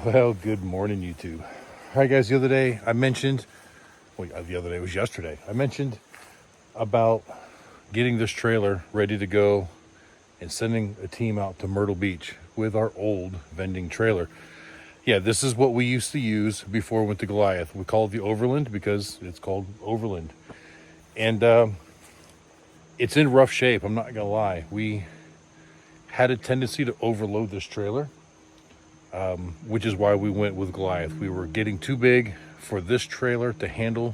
Well, good morning, YouTube. All right, guys, the other day I mentioned, the other day it was yesterday, I mentioned about getting this trailer ready to go and sending a team out to Myrtle Beach with our old vending trailer. Yeah, this is what we used to use before we went to Goliath. We call it the Overland because it's called Overland. And it's in rough shape, I'm not going to lie. We had a tendency to overload this trailer. Which is why we went with Goliath. We were getting too big for this trailer to handle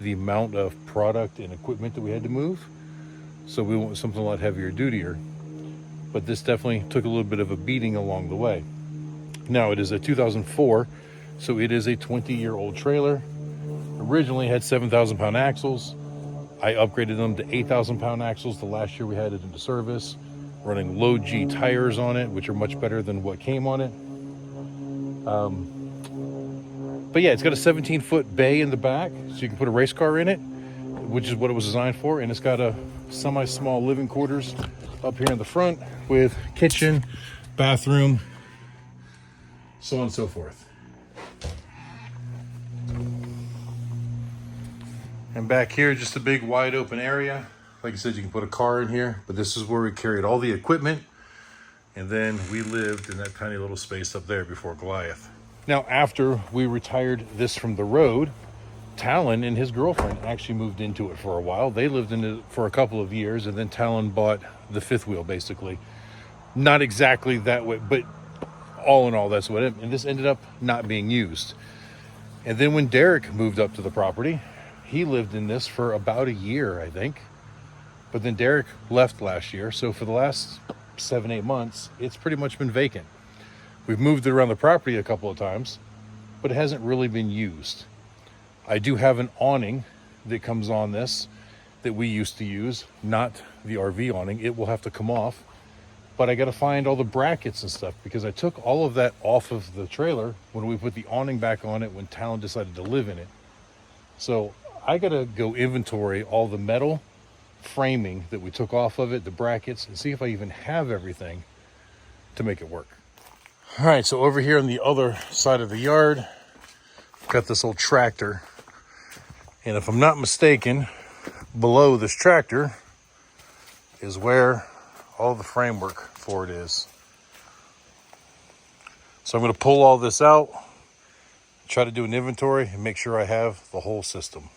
the amount of product and equipment that we had to move. So we went with something a lot heavier dutier. But this definitely took a little bit of a beating along the way. Now it is a 2004, so it is a 20-year-old trailer. Originally had 7,000 pound axles. I upgraded them to 8,000 pound axles the last year we had it into service. Running low G tires on it, which are much better than what came on it. But yeah, it's got a 17-foot bay in the back, so you can put a race car in it, which is what it was designed for. And it's got a semi-small living quarters up here in the front with kitchen, bathroom, so on and so forth. And back here, just a big wide open area. Like I said, you can put a car in here, but this is where we carried all the equipment. And then we lived in that tiny little space up there before Goliath. Now, after we retired this from the road, Talon and his girlfriend actually moved into it for a while. They lived in it for a couple of years, and then Talon bought the fifth wheel, basically. Not exactly that way, but all in all, that's what it, and this ended up not being used. And then when Derek moved up to the property, he lived in this for about a year, I think. But then Derek left last year, so for the last 7-8 months, it's pretty much been vacant. We've moved it around the property a couple of times, but it hasn't really been used. I do have an awning that comes on this that we used to use, not the RV awning. It will have to come off, but I got to find all the brackets and stuff because I took all of that off of the trailer when we put the awning back on it when Talon decided to live in it. So I got to go inventory all the metal framing that we took off of it, the brackets, and see if I even have everything to make it work. All right, so over here on the other side of the yard, got this old tractor. And if I'm not mistaken, below this tractor is where all the framework for it is. So I'm going to pull all this out, try to do an inventory, and make sure I have the whole system.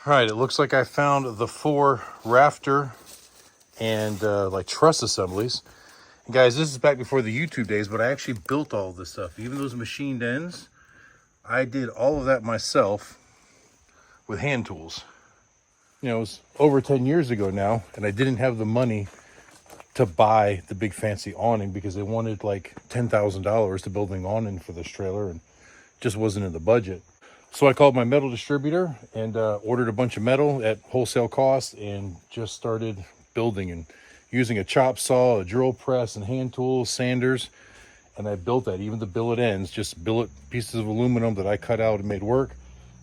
All right, it looks like I found the 4 rafter and like truss assemblies. And guys, this is back before the YouTube days, but I actually built all this stuff. Even those machined ends, I did all of that myself with hand tools. You know, it was over 10 years ago now, and I didn't have the money to buy the big fancy awning because they wanted like $10,000 to build an awning for this trailer and just wasn't in the budget. So I called my metal distributor and ordered a bunch of metal at wholesale cost and just started building and using a chop saw, a drill press, and hand tools, sanders. And I built that, even the billet ends, just billet pieces of aluminum that I cut out and made work.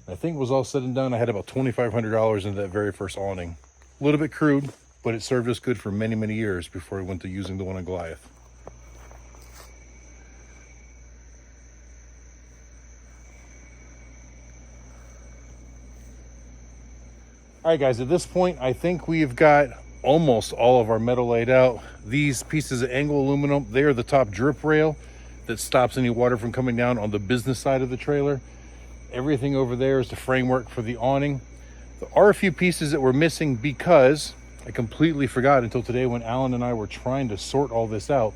And I think it was all said and done, I had about $2,500 into that very first awning. A little bit crude, but it served us good for many, many years before we went to using the one on Goliath. All right, guys, at this point, I think we've got almost all of our metal laid out. These pieces of angle aluminum, they are the top drip rail that stops any water from coming down on the business side of the trailer. Everything over there is the framework for the awning. There are a few pieces that we're missing because I completely forgot until today when Alan and I were trying to sort all this out,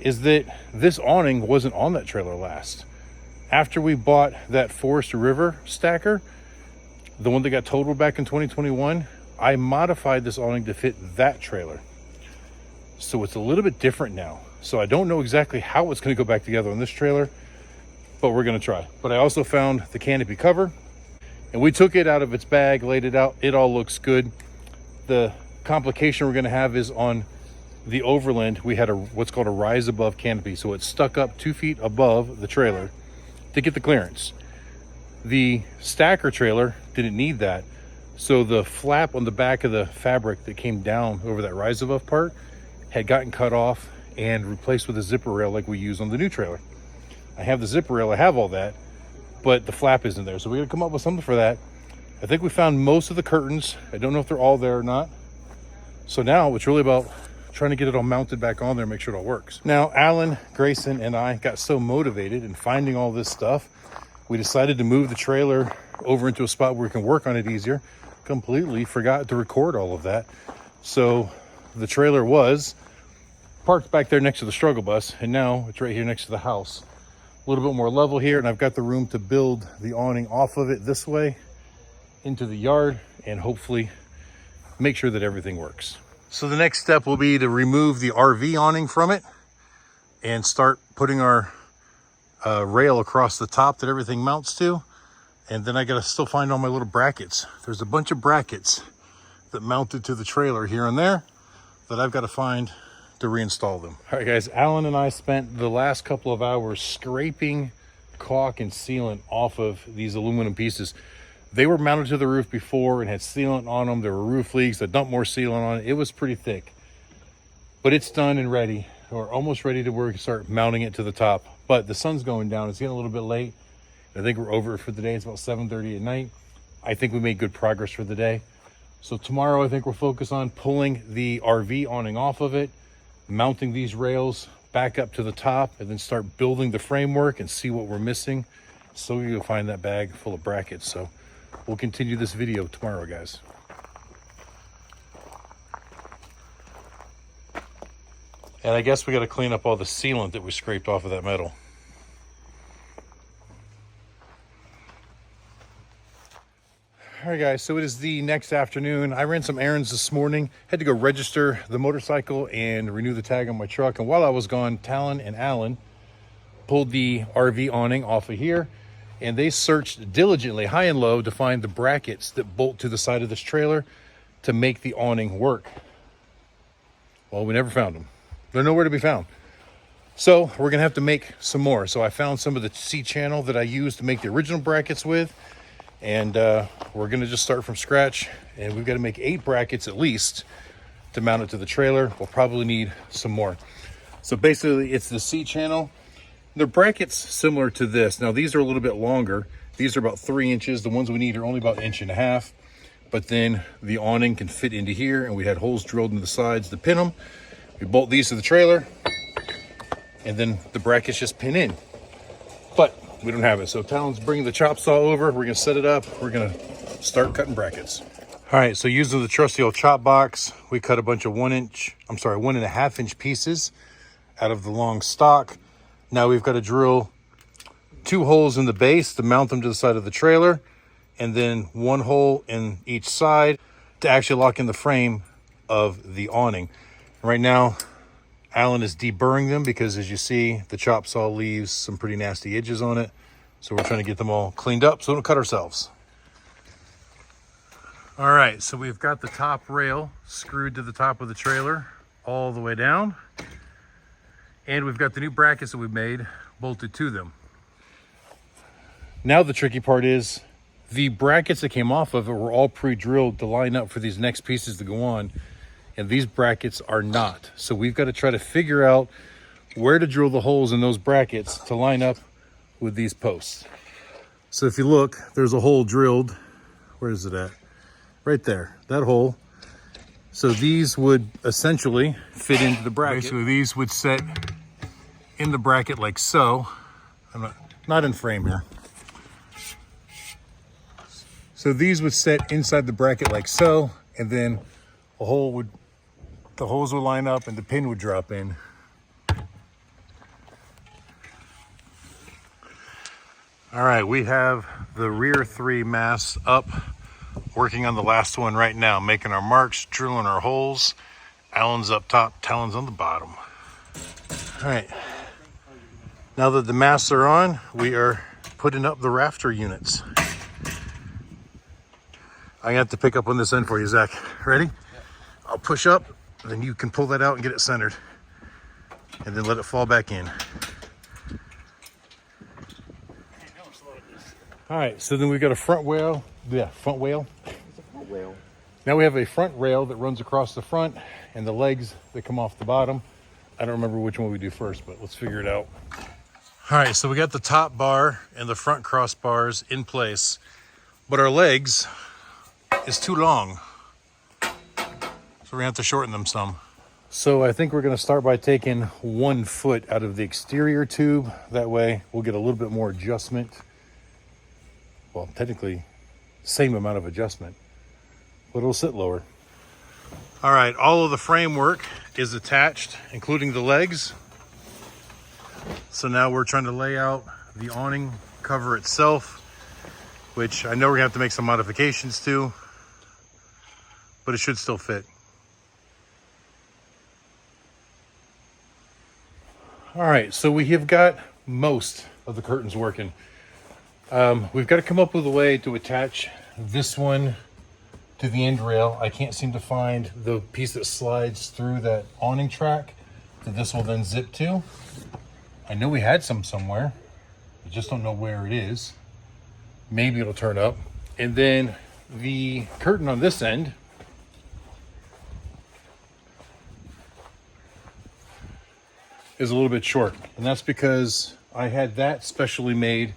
is that this awning wasn't on that trailer last. After we bought that Forest River stacker, the one that got totaled back in 2021, I modified this awning to fit that trailer. So it's a little bit different now. So I don't know exactly how it's going to go back together on this trailer, but we're going to try. But I also found the canopy cover, and we took it out of its bag, laid it out. It all looks good. The complication we're going to have is on the Overland, we had what's called a rise above canopy. So it's stuck up 2 feet above the trailer to get the clearance. The stacker trailer didn't need that. So the flap on the back of the fabric that came down over that rise above part had gotten cut off and replaced with a zipper rail like we use on the new trailer. I have the zipper rail, I have all that, but the flap isn't there. So we gotta come up with something for that. I think we found most of the curtains. I don't know if they're all there or not. So now it's really about trying to get it all mounted back on there and make sure it all works. Now, Alan, Grayson, and I got so motivated in finding all this stuff, we decided to move the trailer over into a spot where we can work on it easier. Completely forgot to record all of that. So the trailer was parked back there next to the struggle bus, and now it's right here next to the house. A little bit more level here, and I've got the room to build the awning off of it this way into the yard and hopefully make sure that everything works. So the next step will be to remove the RV awning from it and start putting our rail across the top that everything mounts to. And then I gotta still find all my little brackets. There's a bunch of brackets that mounted to the trailer here and there that I've got to find to reinstall them. All right, guys, Alan and I spent the last couple of hours scraping caulk and sealant off of these aluminum pieces. They were mounted to the roof before and had sealant on them. There were roof leaks. I dumped more sealant on it. It was pretty thick, but it's done and ready. We're almost ready to where we can start mounting it to the top. But the sun's going down. It's getting a little bit late. I think we're over it for the day. It's about 7:30 at night. I think we made good progress for the day. So tomorrow, I think we'll focus on pulling the RV awning off of it, mounting these rails back up to the top, and then start building the framework and see what we're missing. So you'll find that bag full of brackets. So we'll continue this video tomorrow, guys. And I guess we got to clean up all the sealant that we scraped off of that metal. All right, guys, so it is the next afternoon. I ran some errands this morning, had to go register the motorcycle and renew the tag on my truck. And while I was gone, Talon and Alan pulled the RV awning off of here, and they searched diligently high and low to find the brackets that bolt to the side of this trailer to make the awning work. Well, we never found them. They're nowhere to be found. So we're gonna have to make some more. So I found some of the C-channel that I used to make the original brackets with, and we're gonna just start from scratch, and we've got to make 8 brackets at least to mount it to the trailer. We'll probably need some more. So basically it's the C-channel. The brackets similar to this. Now these are a little bit longer. These are about 3 inches. The ones we need are only about 1.5 inches. But then the awning can fit into here, and we had holes drilled into the sides to pin them. We bolt these to the trailer, and then the brackets just pin in. But we don't have it. So Talon's bringing the chop saw over. We're gonna set it up. We're gonna start cutting brackets. All right, so using the trusty old chop box, we cut a bunch of 1.5 inch pieces out of the long stock. Now we've got to drill 2 holes in the base to mount them to the side of the trailer, and then 1 hole in each side to actually lock in the frame of the awning. Right now, Alan is deburring them because, as you see, the chop saw leaves some pretty nasty edges on it. So we're trying to get them all cleaned up so we don't cut ourselves. All right, so we've got the top rail screwed to the top of the trailer all the way down. And we've got the new brackets that we've made bolted to them. Now the tricky part is the brackets that came off of it were all pre-drilled to line up for these next pieces to go on. And these brackets are not. So we've got to try to figure out where to drill the holes in those brackets to line up with these posts. So if you look, there's a hole drilled. Where is it at? Right there, that hole. So these would essentially fit into the bracket. Basically, these would set in the bracket like so. I'm not in frame here. So these would set inside the bracket like so, and then the holes would line up and the pin would drop in. All right, we have the rear 3 masts up, working on the last one right now, making our marks, drilling our holes. Alan's up top, Talon's on the bottom. All right, now that the masts are on, we are putting up the rafter units. I have to pick up on this end for you, Zach. Ready? I'll push up, and then you can pull that out and get it centered, and then let it fall back in. All right, so then we've got a front wheel. Yeah, front wheel. Now we have a front rail that runs across the front and the legs that come off the bottom. I don't remember which one we do first, but let's figure it out. All right, so we got the top bar and the front crossbars in place, but our legs is too long. So we're gonna have to shorten them some. So I think we're gonna start by taking 1 foot out of the exterior tube. That way we'll get a little bit more adjustment. Well, technically, same amount of adjustment, but it'll sit lower. All right, all of the framework is attached, including the legs. So now we're trying to lay out the awning cover itself, which I know we're gonna have to make some modifications to, but it should still fit. All right, so we have got most of the curtains working. We've got to come up with a way to attach this one to the end rail. I can't seem to find the piece that slides through that awning track that this will then zip to. I know we had some somewhere. I just don't know where it is. Maybe it'll turn up. And then the curtain on this end is a little bit short, and that's because I had that specially made,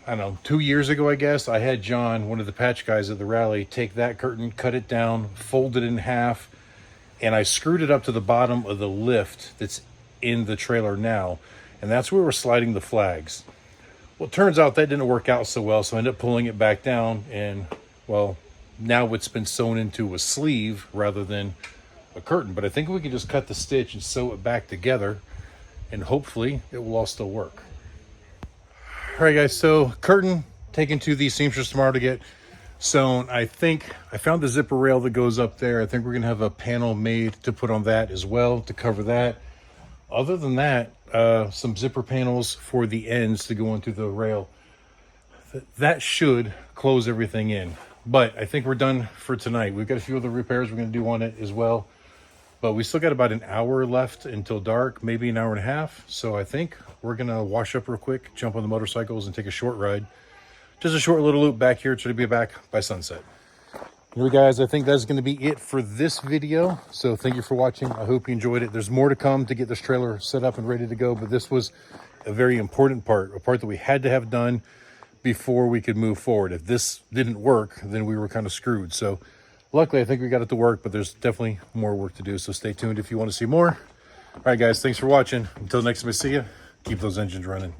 I don't know, 2 years ago, I guess. I had John, one of the patch guys at the rally, take that curtain, cut it down, fold it in half, and I screwed it up to the bottom of the lift that's in the trailer now, and that's where we're sliding the flags. Well, it turns out that didn't work out so well, so I ended up pulling it back down, and well, now it's been sewn into a sleeve rather than a curtain. But I think we can just cut the stitch and sew it back together, and hopefully it will all still work. All right, guys, so curtain taken to the seamstress tomorrow to get sewn. I think I found the zipper rail that goes up there. I think we're gonna have a panel made to put on that as well to cover that. Other than that, some zipper panels for the ends to go into the rail. That should close everything in. But I think we're done for tonight. We've got a few other repairs we're gonna do on it as well. But we still got about an hour left until dark, maybe an hour and a half. So I think we're gonna wash up real quick, jump on the motorcycles and take a short ride. Just a short little loop back here, try to be back by sunset. Anyway, guys, I think that's gonna be it for this video. So thank you for watching. I hope you enjoyed it. There's more to come to get this trailer set up and ready to go, but this was a very important part, a part that we had to have done before we could move forward. If this didn't work, then we were kind of screwed. So luckily, I think we got it to work, but there's definitely more work to do. So stay tuned if you want to see more. All right, guys, thanks for watching. Until next time I see you, keep those engines running.